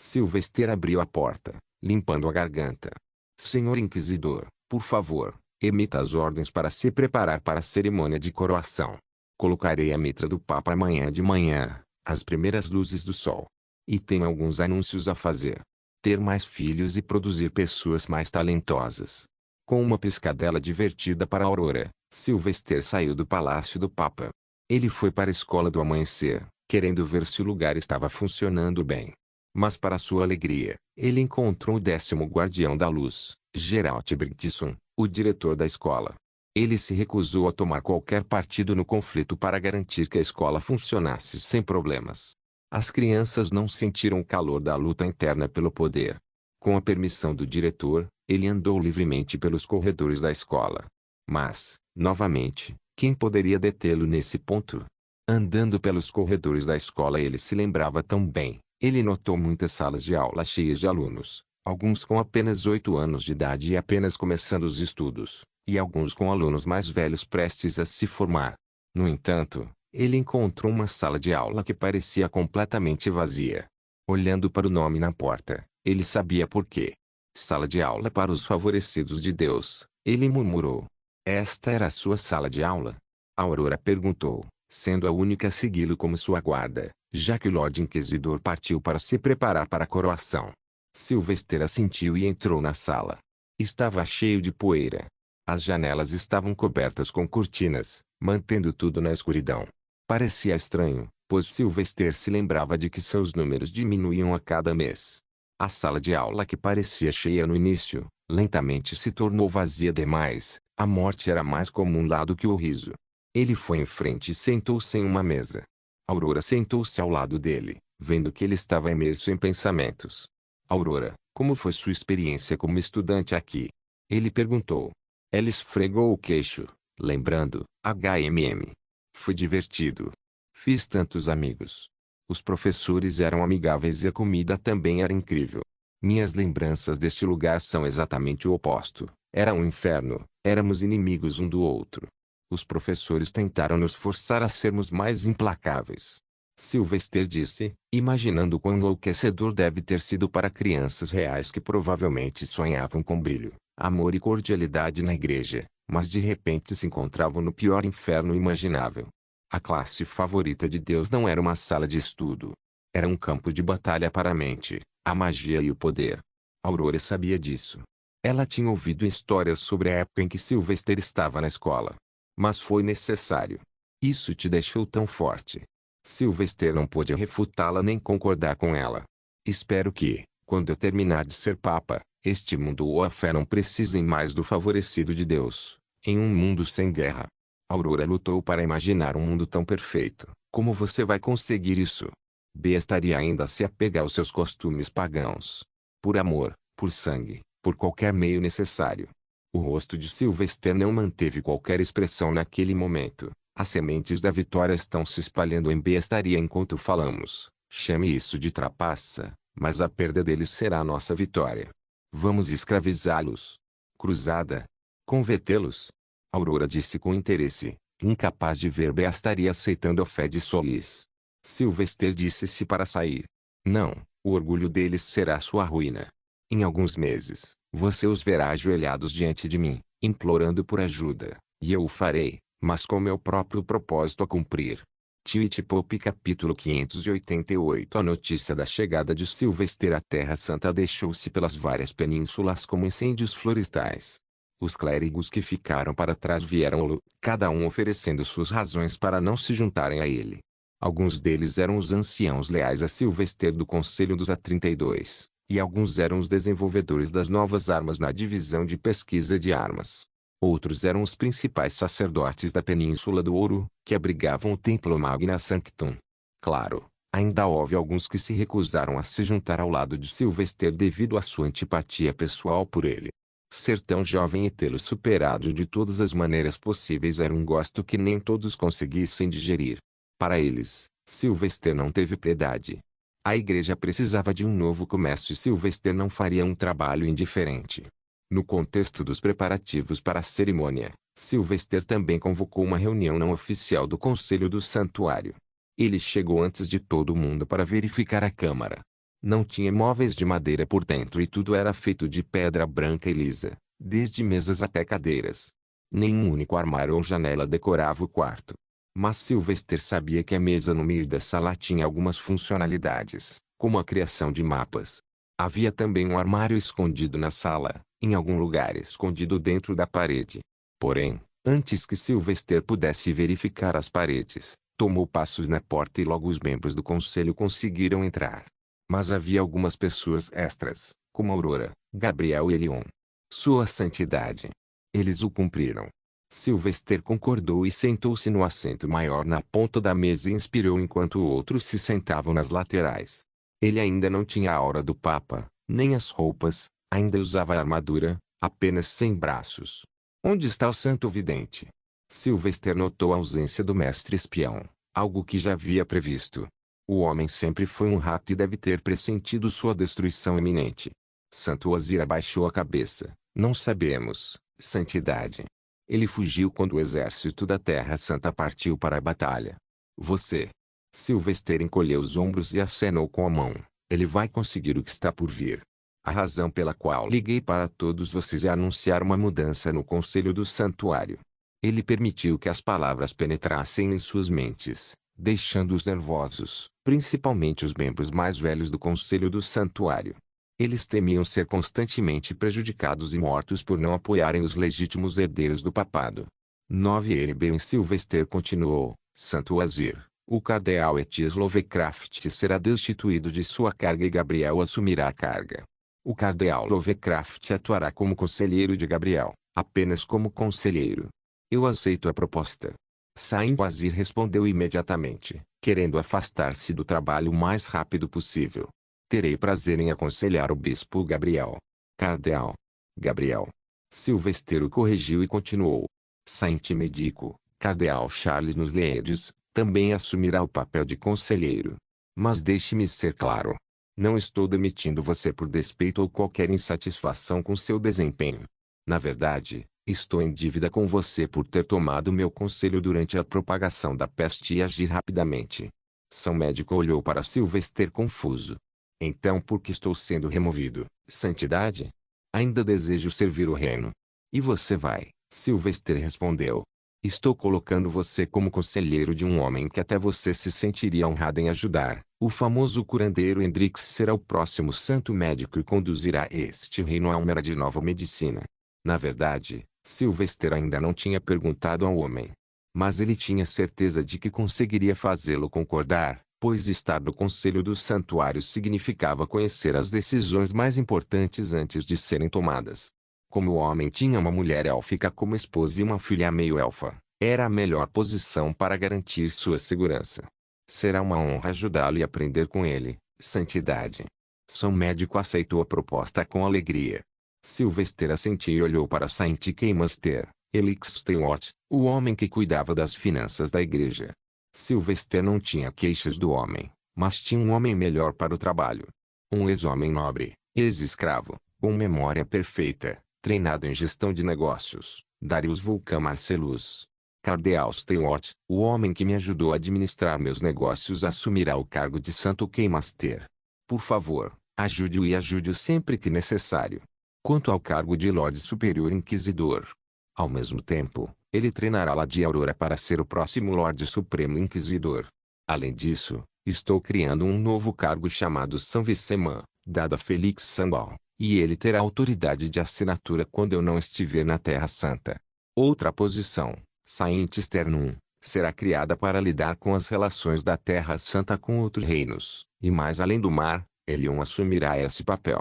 Sylvester abriu a porta, limpando a garganta. Senhor Inquisidor, por favor, emita as ordens para se preparar para a cerimônia de coroação. Colocarei a mitra do Papa amanhã de manhã, às primeiras luzes do sol. E tenho alguns anúncios a fazer. Ter mais filhos e produzir pessoas mais talentosas. Com uma piscadela divertida para Aurora, Sylvester saiu do palácio do Papa. Ele foi para a escola do amanhecer, querendo ver se o lugar estava funcionando bem. Mas para sua alegria, ele encontrou o 10º guardião da luz, Geralt Bridson, o diretor da escola. Ele se recusou a tomar qualquer partido no conflito para garantir que a escola funcionasse sem problemas. As crianças não sentiram o calor da luta interna pelo poder. Com a permissão do diretor, ele andou livremente pelos corredores da escola. Mas, novamente, quem poderia detê-lo nesse ponto? Andando pelos corredores da escola ele se lembrava tão bem. Ele notou muitas salas de aula cheias de alunos, alguns com apenas 8 anos de idade e apenas começando os estudos, e alguns com alunos mais velhos prestes a se formar. No entanto, ele encontrou uma sala de aula que parecia completamente vazia. Olhando para o nome na porta, ele sabia por quê. Sala de aula para os favorecidos de Deus, ele murmurou. Esta era a sua sala de aula? Aurora perguntou, sendo a única a segui-lo como sua guarda, já que o Lorde Inquisidor partiu para se preparar para a coroação. Sylvester assentiu e entrou na sala. Estava cheio de poeira. As janelas estavam cobertas com cortinas, mantendo tudo na escuridão. Parecia estranho, pois Sylvester se lembrava de que seus números diminuíam a cada mês. A sala de aula que parecia cheia no início, lentamente se tornou vazia demais. A morte era mais comum lá do que o riso. Ele foi em frente e sentou-se em uma mesa. Aurora sentou-se ao lado dele, vendo que ele estava imerso em pensamentos. Aurora, como foi sua experiência como estudante aqui? Ele perguntou. Ela esfregou o queixo, lembrando, HMM. Foi divertido. Fiz tantos amigos. Os professores eram amigáveis e a comida também era incrível. Minhas lembranças deste lugar são exatamente o oposto. Era um inferno, éramos inimigos um do outro. Os professores tentaram nos forçar a sermos mais implacáveis. Sylvester disse, imaginando quão enlouquecedor deve ter sido para crianças reais que provavelmente sonhavam com brilho, amor e cordialidade na igreja, mas de repente se encontravam no pior inferno imaginável. A classe favorita de Deus não era uma sala de estudo. Era um campo de batalha para a mente, a magia e o poder. Aurora sabia disso. Ela tinha ouvido histórias sobre a época em que Sylvester estava na escola. Mas foi necessário. Isso te deixou tão forte. Sylvester não pôde refutá-la nem concordar com ela. Espero que, quando eu terminar de ser papa, este mundo ou a fé não precisem mais do favorecido de Deus, em um mundo sem guerra. Aurora lutou para imaginar um mundo tão perfeito. Como você vai conseguir isso? B estaria ainda a se apegar aos seus costumes pagãos. Por amor, por sangue, por qualquer meio necessário. O rosto de Sylvester não manteve qualquer expressão naquele momento. As sementes da vitória estão se espalhando em B estaria enquanto falamos. Chame isso de trapaça, mas a perda deles será a nossa vitória. Vamos escravizá-los. Cruzada. Convertê-los. Aurora disse com interesse, incapaz de ver B estaria aceitando a fé de Solis. Sylvester disse-se para sair. Não, o orgulho deles será sua ruína. Em alguns meses, você os verá ajoelhados diante de mim, implorando por ajuda, e eu o farei, mas com meu próprio propósito a cumprir. Twitch Pop capítulo 588. A notícia da chegada de Sylvester à Terra Santa deixou-se pelas várias penínsulas como incêndios florestais. Os clérigos que ficaram para trás vieram-lo, cada um oferecendo suas razões para não se juntarem a ele. Alguns deles eram os anciãos leais a Sylvester do Conselho dos A32, e alguns eram os desenvolvedores das novas armas na divisão de pesquisa de armas. Outros eram os principais sacerdotes da Península do Ouro, que abrigavam o Templo Magna Sanctum. Claro, ainda houve alguns que se recusaram a se juntar ao lado de Sylvester devido à sua antipatia pessoal por ele. Ser tão jovem e tê-lo superado de todas as maneiras possíveis era um gosto que nem todos conseguissem digerir. Para eles, Sylvester não teve piedade. A igreja precisava de um novo começo e Sylvester não faria um trabalho indiferente. No contexto dos preparativos para a cerimônia, Sylvester também convocou uma reunião não oficial do Conselho do Santuário. Ele chegou antes de todo mundo para verificar a câmara. Não tinha móveis de madeira por dentro e tudo era feito de pedra branca e lisa, desde mesas até cadeiras. Nenhum único armário ou janela decorava o quarto. Mas Sylvester sabia que a mesa no meio da sala tinha algumas funcionalidades, como a criação de mapas. Havia também um armário escondido na sala, em algum lugar escondido dentro da parede. Porém, antes que Sylvester pudesse verificar as paredes, tomou passos na porta e logo os membros do conselho conseguiram entrar. Mas havia algumas pessoas extras, como Aurora, Gabriel e Elion. Sua Santidade. Eles o cumpriram. Sylvester concordou e sentou-se no assento maior na ponta da mesa e inspirou enquanto outros se sentavam nas laterais. Ele ainda não tinha a aura do Papa, nem as roupas, ainda usava a armadura, apenas sem braços. Onde está o Santo Vidente? Sylvester notou a ausência do mestre espião, algo que já havia previsto. O homem sempre foi um rato e deve ter pressentido sua destruição iminente. Santo Azir abaixou a cabeça. Não sabemos, Santidade. Ele fugiu quando o exército da Terra Santa partiu para a batalha. Você. Sylvester encolheu os ombros e acenou com a mão. Ele vai conseguir o que está por vir. A razão pela qual liguei para todos vocês é anunciar uma mudança no Conselho do Santuário. Ele permitiu que as palavras penetrassem em suas mentes, deixando-os nervosos, principalmente os membros mais velhos do Conselho do Santuário. Eles temiam ser constantemente prejudicados e mortos por não apoiarem os legítimos herdeiros do papado. 9 Erebeu Sylvester continuou, Santo Azir, o cardeal Etias Lovecraft será destituído de sua carga e Gabriel assumirá a carga. O cardeal Lovecraft atuará como conselheiro de Gabriel, apenas como conselheiro. Eu aceito a proposta. Santo Azir respondeu imediatamente, querendo afastar-se do trabalho o mais rápido possível. Terei prazer em aconselhar o bispo Gabriel. Cardeal Gabriel. Sylvester o corrigiu e continuou. Saint Medico, cardeal Charles nos Leedes, também assumirá o papel de conselheiro. Mas deixe-me ser claro. Não estou demitindo você por despeito ou qualquer insatisfação com seu desempenho. Na verdade, estou em dívida com você por ter tomado meu conselho durante a propagação da peste e agir rapidamente. São Médico olhou para Sylvester confuso. Então por que estou sendo removido, Santidade? Ainda desejo servir o reino. E você vai, Sylvester respondeu. Estou colocando você como conselheiro de um homem que até você se sentiria honrado em ajudar, O famoso curandeiro Hendrix será o próximo santo médico e conduzirá este reino a uma era de nova medicina. Na verdade, Sylvester ainda não tinha perguntado ao homem. Mas ele tinha certeza de que conseguiria fazê-lo concordar, pois estar no conselho dos santuários significava conhecer as decisões mais importantes antes de serem tomadas. Como o homem tinha uma mulher élfica como esposa e uma filha meio-elfa, era a melhor posição para garantir sua segurança. Será uma honra ajudá-lo e aprender com ele, santidade. São médico aceitou a proposta com alegria. Sylvester assentiu e olhou para Saint Keymaster, Elix Stewart, o homem que cuidava das finanças da igreja. Sylvester não tinha queixas do homem, mas tinha um homem melhor para o trabalho. Um ex-homem nobre, ex-escravo, com memória perfeita, treinado em gestão de negócios, Darius Vulcan Marcellus. Cardeal Stewart, o homem que me ajudou a administrar meus negócios assumirá o cargo de Santo Keymaster. Por favor, ajude-o e ajude-o sempre que necessário. Quanto ao cargo de Lorde Superior Inquisidor, ao mesmo tempo, ele treinará Lady Aurora para ser o próximo Lorde Supremo Inquisidor. Além disso, estou criando um novo cargo chamado São Vicemã, dado a Felix Sambal, e ele terá autoridade de assinatura quando eu não estiver na Terra Santa. Outra posição, Saint Sternum, será criada para lidar com as relações da Terra Santa com outros reinos, e mais além do mar, Elion assumirá esse papel.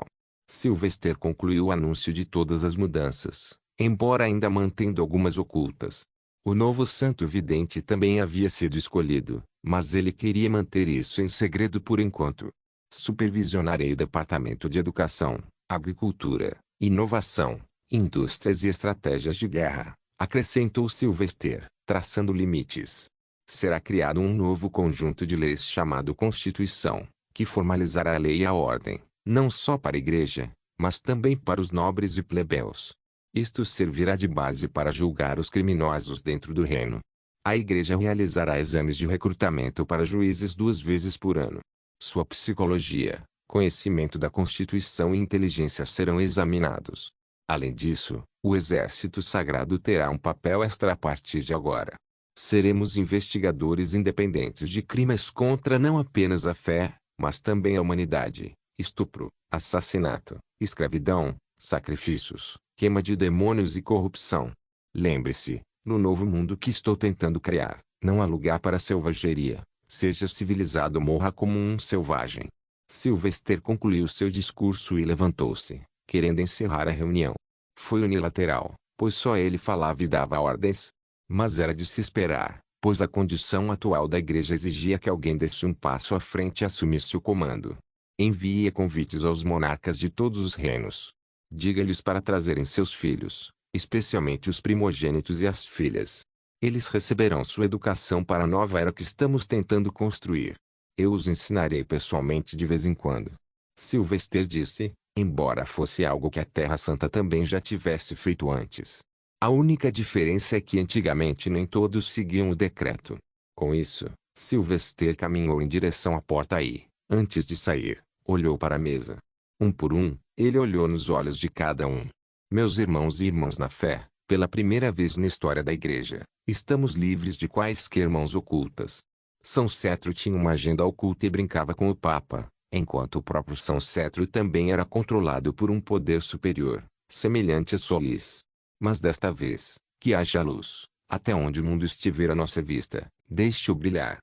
Sylvester concluiu o anúncio de todas as mudanças, embora ainda mantendo algumas ocultas. O novo santo vidente também havia sido escolhido, mas ele queria manter isso em segredo por enquanto. Supervisionarei o Departamento de Educação, Agricultura, Inovação, Indústrias e Estratégias de Guerra, acrescentou Sylvester, traçando limites. Será criado um novo conjunto de leis chamado Constituição, que formalizará a lei e a ordem, não só para a igreja, mas também para os nobres e plebeus. Isto servirá de base para julgar os criminosos dentro do reino. A igreja realizará exames de recrutamento para juízes 2 vezes por ano. Sua psicologia, conhecimento da Constituição e inteligência serão examinados. Além disso, o Exército Sagrado terá um papel extra a partir de agora. Seremos investigadores independentes de crimes contra não apenas a fé, mas também a humanidade, estupro, assassinato, escravidão, sacrifícios, queima de demônios e corrupção. Lembre-se, no novo mundo que estou tentando criar, não há lugar para selvageria. Seja civilizado ou morra como um selvagem. Sylvester concluiu seu discurso e levantou-se, querendo encerrar a reunião. Foi unilateral, pois só ele falava e dava ordens. Mas era de se esperar, pois a condição atual da igreja exigia que alguém desse um passo à frente e assumisse o comando. Envie convites aos monarcas de todos os reinos. Diga-lhes para trazerem seus filhos, especialmente os primogênitos e as filhas. Eles receberão sua educação para a nova era que estamos tentando construir. Eu os ensinarei pessoalmente de vez em quando. Sylvester disse, embora fosse algo que a Terra Santa também já tivesse feito antes. A única diferença é que antigamente nem todos seguiam o decreto. Com isso, Sylvester caminhou em direção à porta e, antes de sair, olhou para a mesa. Um por um, ele olhou nos olhos de cada um. Meus irmãos e irmãs na fé, pela primeira vez na história da igreja, estamos livres de quaisquer mãos ocultas. São Cetro tinha uma agenda oculta e brincava com o Papa, enquanto o próprio São Cetro também era controlado por um poder superior, semelhante a Solis. Mas desta vez, que haja luz, até onde o mundo estiver à nossa vista, deixe-o brilhar.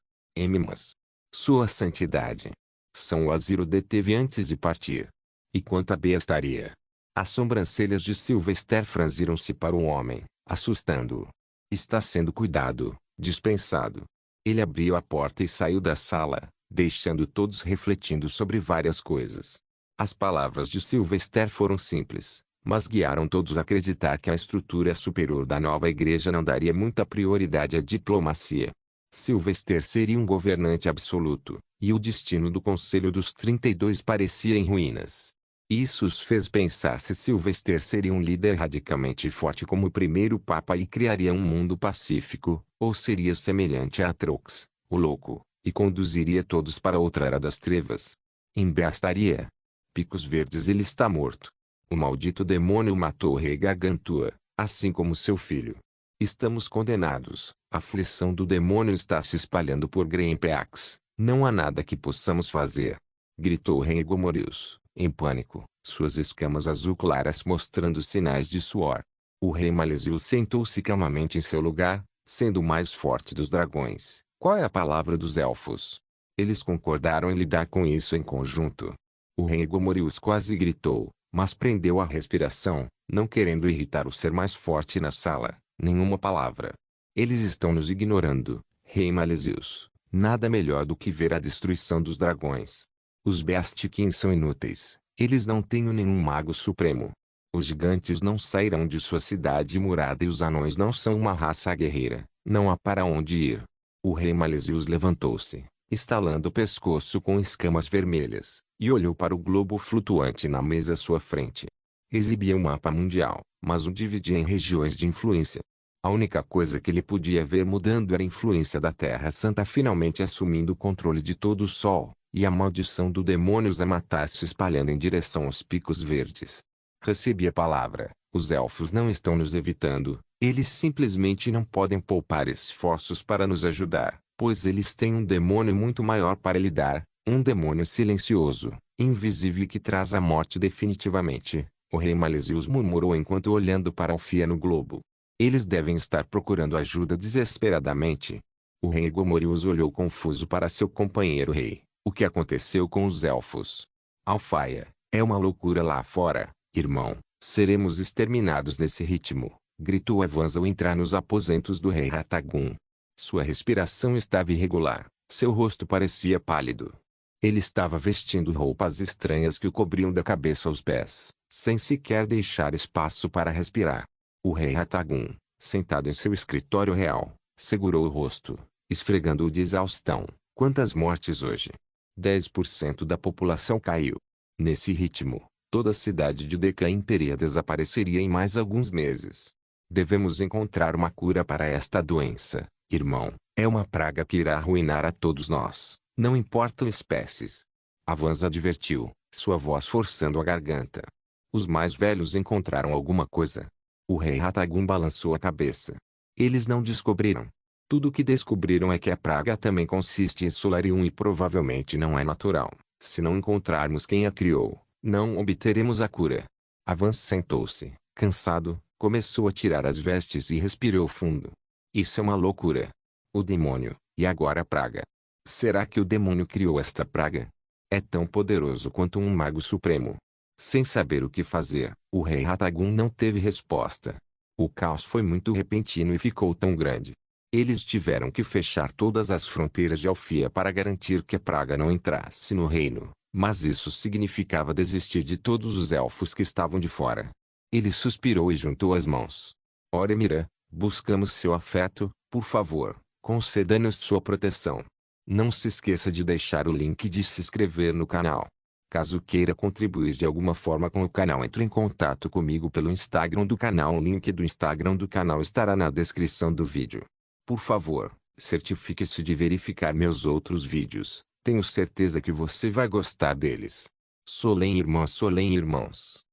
Mas Sua Santidade. São Waziro deteve antes de partir. E quanto a bestaria? As sobrancelhas de Sylvester franziram-se para o homem, assustando-o. Está sendo cuidado, dispensado. Ele abriu a porta e saiu da sala, deixando todos refletindo sobre várias coisas. As palavras de Sylvester foram simples, mas guiaram todos a acreditar que a estrutura superior da nova igreja não daria muita prioridade à diplomacia. Sylvester seria um governante absoluto, e o destino do Conselho dos 32 parecia em ruínas. Isso os fez pensar se Sylvester seria um líder radicalmente forte como o primeiro Papa e criaria um mundo pacífico, ou seria semelhante a Atrox, o louco, e conduziria todos para outra era das trevas. Embestaria. Picos Verdes ele está morto. O maldito demônio matou o rei Gargantua, assim como seu filho. Estamos condenados. A aflição do demônio está se espalhando por Greenpeace, Não há nada que possamos fazer. Gritou o rei Egomorius, em pânico, suas escamas azul claras mostrando sinais de suor. O rei Malezius sentou-se calmamente em seu lugar, sendo o mais forte dos dragões. Qual é a palavra dos elfos? Eles concordaram em lidar com isso em conjunto. O rei Egomorius quase gritou, mas prendeu a respiração, não querendo irritar o ser mais forte na sala. Nenhuma palavra. Eles estão nos ignorando, rei Malezius. Nada melhor do que ver a destruição dos dragões. Os Beastiquins são inúteis. Eles não têm nenhum mago supremo. Os gigantes não sairão de sua cidade murada e os anões não são uma raça guerreira. Não há para onde ir. O rei Malezius levantou-se, estalando o pescoço com escamas vermelhas, e olhou para o globo flutuante na mesa à sua frente. Exibia um mapa mundial, mas o dividia em regiões de influência. A única coisa que ele podia ver mudando era a influência da Terra Santa finalmente assumindo o controle de todo o Sol, e a maldição do demônio a matar se espalhando em direção aos picos verdes. Recebi a palavra, os elfos não estão nos evitando, eles simplesmente não podem poupar esforços para nos ajudar, pois eles têm um demônio muito maior para lidar, um demônio silencioso, invisível e que traz a morte definitivamente, o rei Malezius murmurou enquanto olhando para Alfia no globo. Eles devem estar procurando ajuda desesperadamente. O rei Egomorius olhou confuso para seu companheiro rei. O que aconteceu com os elfos? Alfaia, é uma loucura lá fora, irmão. Seremos exterminados nesse ritmo, gritou Avanza ao entrar nos aposentos do rei Ratagun. Sua respiração estava irregular, seu rosto parecia pálido. Ele estava vestindo roupas estranhas que o cobriam da cabeça aos pés, sem sequer deixar espaço para respirar. O rei Ratagun, sentado em seu escritório real, segurou o rosto, esfregando-o de exaustão. Quantas mortes hoje? 10% da população caiu. Nesse ritmo, toda a cidade de Deca Imperia desapareceria em mais alguns meses. Devemos encontrar uma cura para esta doença, irmão. É uma praga que irá arruinar a todos nós, não importam espécies. Avanza advertiu, sua voz forçando a garganta. Os mais velhos encontraram alguma coisa? O rei Ratagun balançou a cabeça. Eles não descobriram. Tudo o que descobriram é que a praga também consiste em Solarium e provavelmente não é natural. Se não encontrarmos quem a criou, não obteremos a cura. Avance sentou-se, cansado, começou a tirar as vestes e respirou fundo. Isso é uma loucura. O demônio, e agora a praga. Será que o demônio criou esta praga? É tão poderoso quanto um mago supremo. Sem saber o que fazer, o rei Ratagun não teve resposta. O caos foi muito repentino e ficou tão grande. Eles tiveram que fechar todas as fronteiras de Alfia para garantir que a praga não entrasse no reino, mas isso significava desistir de todos os elfos que estavam de fora. Ele suspirou e juntou as mãos. Oremira, buscamos seu afeto, por favor, conceda-nos sua proteção. Não se esqueça de deixar o link de se inscrever no canal. Caso queira contribuir de alguma forma com o canal, entre em contato comigo pelo Instagram do canal. O link do Instagram do canal estará na descrição do vídeo. Por favor, certifique-se de verificar meus outros vídeos. Tenho certeza que você vai gostar deles. Solem irmãs, Solem irmãos.